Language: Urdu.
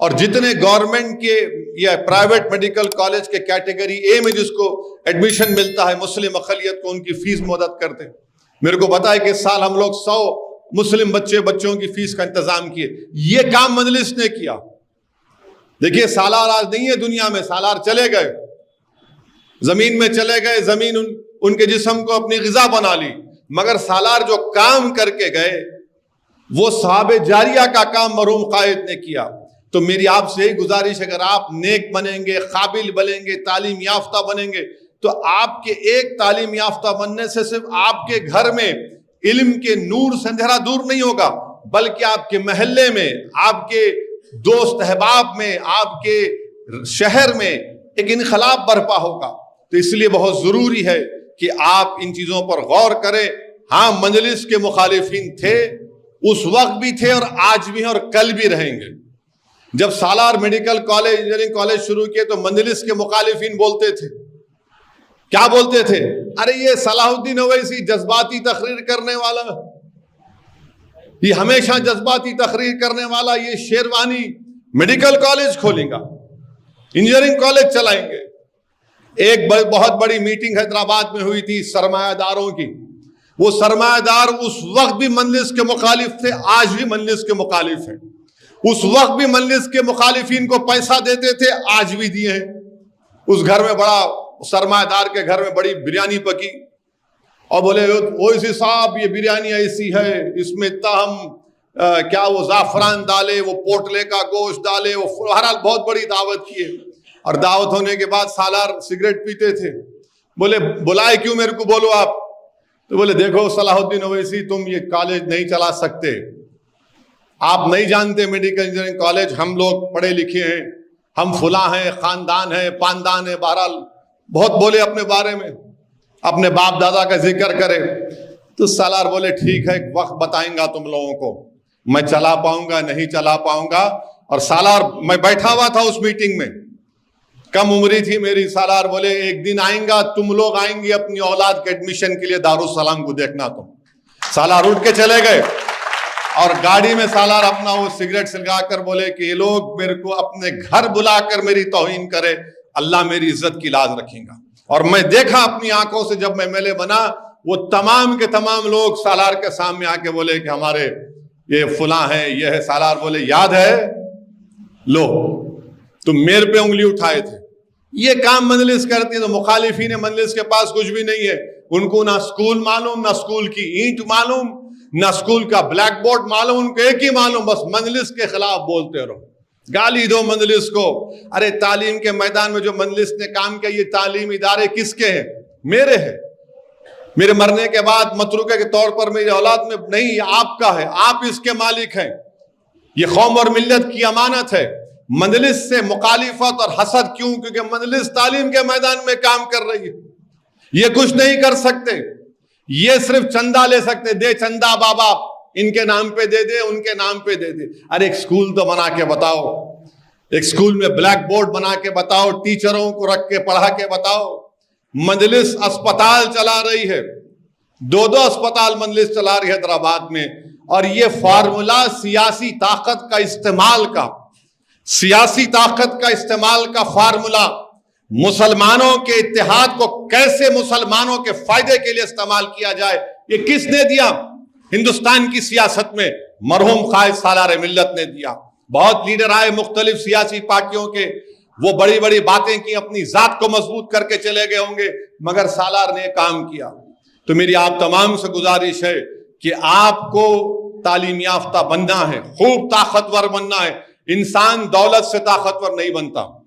اور جتنے گورنمنٹ کے یا پرائیویٹ میڈیکل کالج کے کیٹیگری اے میں جس کو ایڈمیشن ملتا ہے مسلم اقلیت کو، ان کی فیس مدد کرتے ہیں۔ میرے کو پتا ہے کہ اس سال ہم لوگ 100 مسلم بچوں کی فیس کا انتظام کیے۔ یہ کام مجلس نے کیا۔ دیکھیے سالار آج نہیں ہے دنیا میں، سالار چلے گئے، زمین میں چلے گئے، زمین ان کے جسم کو اپنی غذا بنا لی، مگر سالار جو کام کر کے گئے وہ صحابہ جاریہ کا کام مرحوم قائد نے کیا۔ تو میری آپ سے یہی گزارش ہے، اگر آپ نیک بنیں گے، قابل بنیں گے، تعلیم یافتہ بنیں گے، تو آپ کے ایک تعلیم یافتہ بننے سے صرف آپ کے گھر میں علم کے نور سے اندھیرا دور نہیں ہوگا، بلکہ آپ کے محلے میں، آپ کے دوست احباب میں، آپ کے شہر میں ایک انقلاب برپا ہوگا۔ تو اس لیے بہت ضروری ہے کہ آپ ان چیزوں پر غور کریں۔ ہاں مجلس کے مخالفین تھے، اس وقت بھی تھے اور آج بھی ہیں اور کل بھی رہیں گے۔ جب سالار میڈیکل کالج انجینئرنگ کالج شروع کیے تو مجلس کے مخالفین بولتے تھے، کیا بولتے تھے؟ ارے یہ صلاح الدین اویسی جذباتی تقریر کرنے والا، یہ ہمیشہ جذباتی تقریر کرنے والا، یہ شیروانی میڈیکل کالج کھولیں گا، انجینئرنگ کالج چلائیں گے۔ ایک بہت بڑی میٹنگ حیدرآباد میں ہوئی تھی سرمایہ داروں کی۔ وہ سرمایہ دار اس وقت بھی مجلس کے مخالف تھے، آج بھی مجلس کے مخالف ہیں۔ اس وقت بھی مجلس کے مخالفین کو پیسہ دیتے تھے، آج بھی دیے ہیں۔ اس گھر میں بڑا سرمایہ دار کے گھر میں بڑی بریانی پکی اور بولے اویسی صاحب یہ بریانی ایسی ہے، اس میں اتنا کیا وہ زعفران ڈالے، وہ پوٹلے کا گوشت ڈالے، وہ بہرحال بہت بڑی دعوت کیے۔ اور دعوت ہونے کے بعد سالار سگریٹ پیتے تھے۔ بولے بلائے کیوں میرے کو، بولو آپ۔ تو بولے دیکھو صلاح الدین اویسی تم یہ کالج نہیں چلا سکتے، آپ نہیں جانتے میڈیکل انجینئرنگ کالج، ہم لوگ پڑھے لکھے ہیں، ہم فلاں ہیں، خاندان ہے، پاندان ہے، بہرحال بہت بولے اپنے بارے میں، اپنے باپ دادا کا ذکر کرے۔ تو سالار بولے ٹھیک ہے، ایک وقت بتائیں گا تم لوگوں کو، میں چلا پاؤں گا نہیں چلا پاؤں گا۔ اور سالار میں بیٹھا ہوا تھا اس میٹنگ میں، کم عمری تھی میری۔ سالار بولے ایک دن آئیں گا، تم لوگ آئیں گے اپنی اولاد کے ایڈمیشن کے لیے دارالسلام کو دیکھنا تم۔ سالار اٹھ کے چلے گئے اور گاڑی میں سالار اپنا وہ سگریٹ سلگا کر بولے کہ یہ لوگ میرے کو اپنے گھر بلا کر میری توہین کرے، اللہ میری عزت کی لاز رکھیں گا۔ اور میں دیکھا اپنی آنکھوں سے جب میں ایم ایل اے بنا، وہ تمام کے تمام لوگ سالار کے سامنے آ کے بولے کہ ہمارے یہ فلاں ہیں، یہ ہے۔ سالار بولے یاد ہے، لو تم میرے پہ انگلی اٹھائے تھے۔ یہ کام مجلس کرتی ہے۔ تو مخالفین مجلس کے پاس کچھ بھی نہیں ہے، ان کو نہ اسکول معلوم، نہ اسکول کی اینٹ معلوم، نہ اسکول کا بلیک بورڈ معلوم، ان کو ایک ہی معلوم، بس مجلس کے خلاف بولتے رہو، گالی دو مجلس کو۔ ارے تعلیم کے میدان میں جو مجلس نے کام کیا، یہ تعلیم ادارے کس کے ہیں؟ میرے ہیں۔ میرے مرنے کے بعد متروکے کے طور پر میری اولاد میں نہیں، یہ آپ کا ہے، آپ اس کے مالک ہیں۔ یہ قوم اور ملت کی امانت ہے۔ مجلس سے مخالفت اور حسد کیوں؟ کیونکہ مجلس تعلیم کے میدان میں کام کر رہی ہے۔ یہ کچھ نہیں کر سکتے، یہ صرف چندہ لے سکتے، دے چندہ بابا، ان کے نام پہ دے دے، ان کے نام پہ دے دے۔ ارے ایک سکول تو بنا کے بتاؤ، ایک سکول میں بلیک بورڈ بنا کے بتاؤ، ٹیچروں کو رکھ کے پڑھا کے بتاؤ۔ مجلس اسپتال چلا رہی ہے، 2 اسپتال مجلس چلا رہی ہے حیدرآباد میں، اور یہ فارمولا سیاسی طاقت کا استعمال کا، سیاسی طاقت کا استعمال کا فارمولا، مسلمانوں کے اتحاد کو کیسے مسلمانوں کے فائدے کے لیے استعمال کیا جائے، یہ کس نے دیا؟ ہندوستان کی سیاست میں مرحوم قائد سالار ملت نے دیا۔ بہت لیڈر آئے مختلف سیاسی پارٹیوں کے، وہ بڑی بڑی باتیں کی، اپنی ذات کو مضبوط کر کے چلے گئے ہوں گے، مگر سالار نے کام کیا۔ تو میری آپ تمام سے گزارش ہے کہ آپ کو تعلیم یافتہ بننا ہے، خوب طاقتور بننا ہے۔ انسان دولت سے طاقتور نہیں بنتا۔